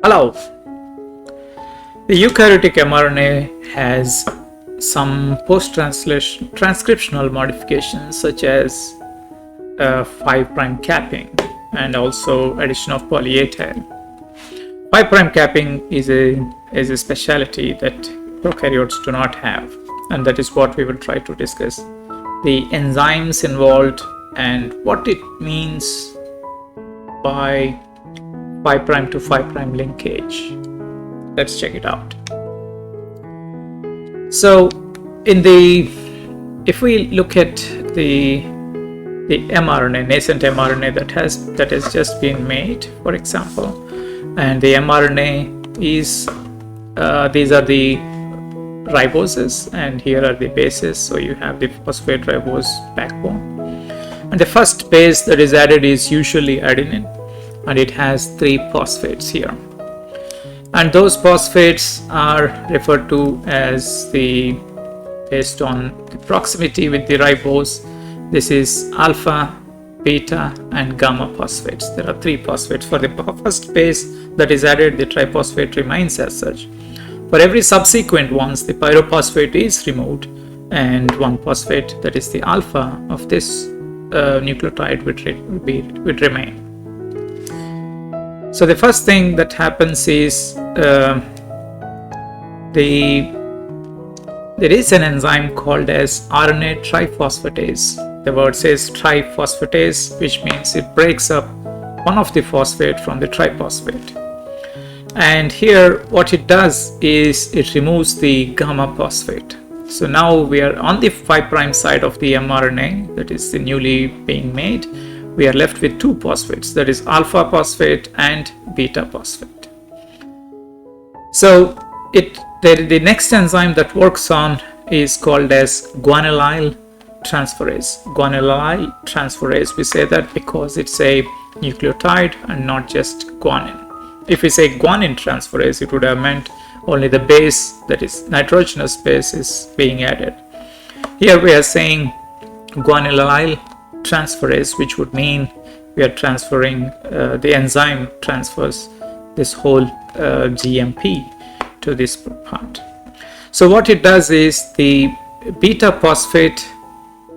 Hello. The eukaryotic mRNA has some post-transcriptional modifications such as 5' capping and also addition of poly-A tail. 5' capping is a specialty that prokaryotes do not have, and that is what we will try to discuss. The enzymes involved and what it means by 5' to 5' linkage. Let's check it out. So if we look at the mRNA, nascent mRNA that has just been made, for example, and the mRNA is these are the riboses and here are the bases. So you have the phosphate ribose backbone, and the first base that is added is usually adenine, and it has 3 phosphates here, and those phosphates are referred to as based on the proximity with the ribose. This is alpha, beta and gamma phosphates. There are 3 phosphates. For the first base that is added, the triphosphate remains as such. For every subsequent ones, the pyrophosphate is removed, and 1 phosphate, that is the alpha of this nucleotide, would remain. So the first thing that happens is there is an enzyme called as RNA triphosphatase. The word says triphosphatase, which means it breaks up one of the phosphate from the triphosphate. And here what it does is it removes the gamma phosphate. So now we are on the 5' side of the mRNA that is the newly being made. We are left with 2 phosphates, that is alpha phosphate and beta phosphate. So the next enzyme that works on is called as guanylyl transferase. Guanylyl transferase, we say that because it's a nucleotide and not just guanine. If we say guanine transferase, it would have meant only the base, that is nitrogenous base, is being added. Here we are saying guanylyl transferase, which would mean we are transferring the enzyme transfers this whole GMP to this part. So what it does is the beta phosphate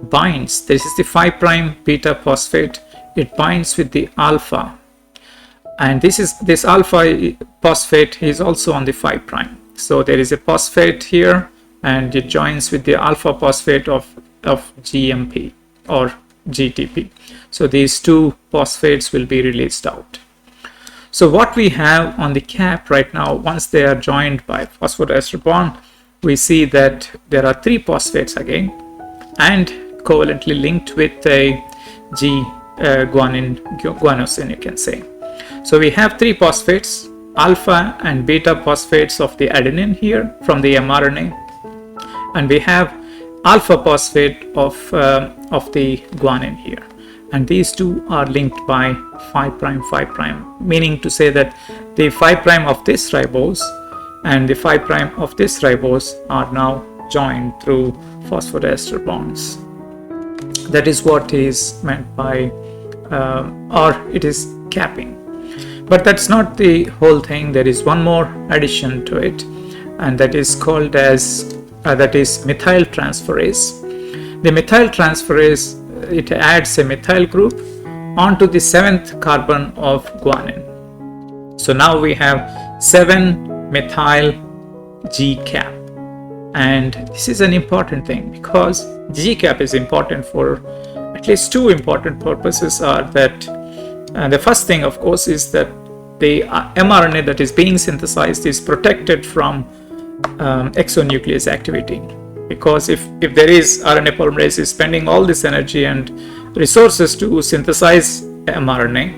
binds, this is the 5' beta phosphate, it binds with the alpha, and this alpha phosphate is also on the 5'. So there is a phosphate here and it joins with the alpha phosphate of GMP or GTP. So these 2 phosphates will be released out. So what we have on the cap right now, once they are joined by phosphodiester bond, we see that there are 3 phosphates again and covalently linked with a guanosine, you can say. So we have 3 phosphates, alpha and beta phosphates of the adenine here from the mRNA, and we have alpha phosphate of the guanine here, and these 2 are linked by 5', meaning to say that the 5' of this ribose and the 5' of this ribose are now joined through phosphodiester bonds. That is what is meant by or it is capping. But that's not the whole thing. There is one more addition to it, and that is called as that is methyl transferase. The methyl transferase, it adds a methyl group onto the 7th carbon of guanine. So now we have 7 methyl G cap, and this is an important thing because G cap is important for at least 2 important purposes. Are that the first thing, of course, is that the mRNA that is being synthesized is protected from exonuclease activity, because if there is RNA polymerase is spending all this energy and resources to synthesize mRNA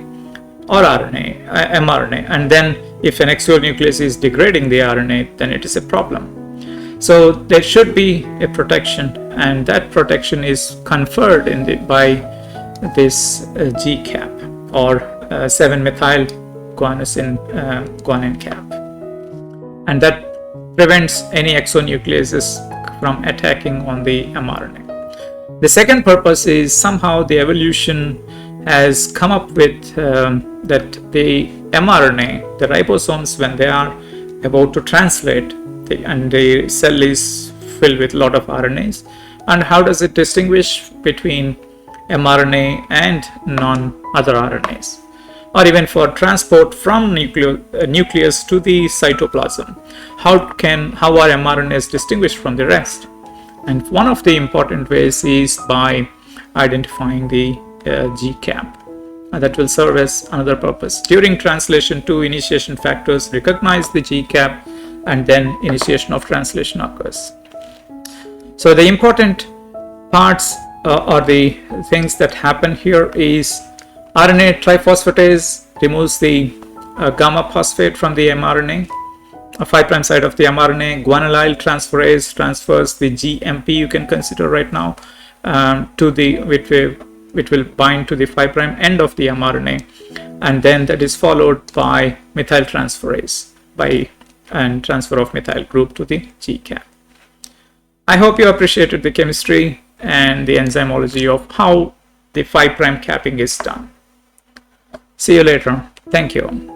or mRNA, and then if an exonuclease is degrading the RNA, then it is a problem. So there should be a protection, and that protection is conferred by this G cap or 7-methyl guanine cap, and that prevents any exonucleases from attacking on the mRNA. The second purpose is somehow the evolution has come up with that the mRNA, the ribosomes, when they are about to translate, and the cell is filled with a lot of RNAs, and how does it distinguish between mRNA and non-other RNAs, or even for transport from nucleus to the cytoplasm, how are mRNAs distinguished from the rest? And one of the important ways is by identifying the GCAP. That will serve as another purpose. During translation, two initiation factors recognize the GCAP, and then initiation of translation occurs. So the important parts or the things that happen here is RNA triphosphatase removes the gamma phosphate from the mRNA, a 5' side of the mRNA. Guanylyl transferase transfers the GMP, you can consider right now, to the which will bind to the 5' end of the mRNA, and then that is followed by methyl transferase and transfer of methyl group to the GCAP. I hope you appreciated the chemistry and the enzymology of how the 5' capping is done. See you later. Thank you.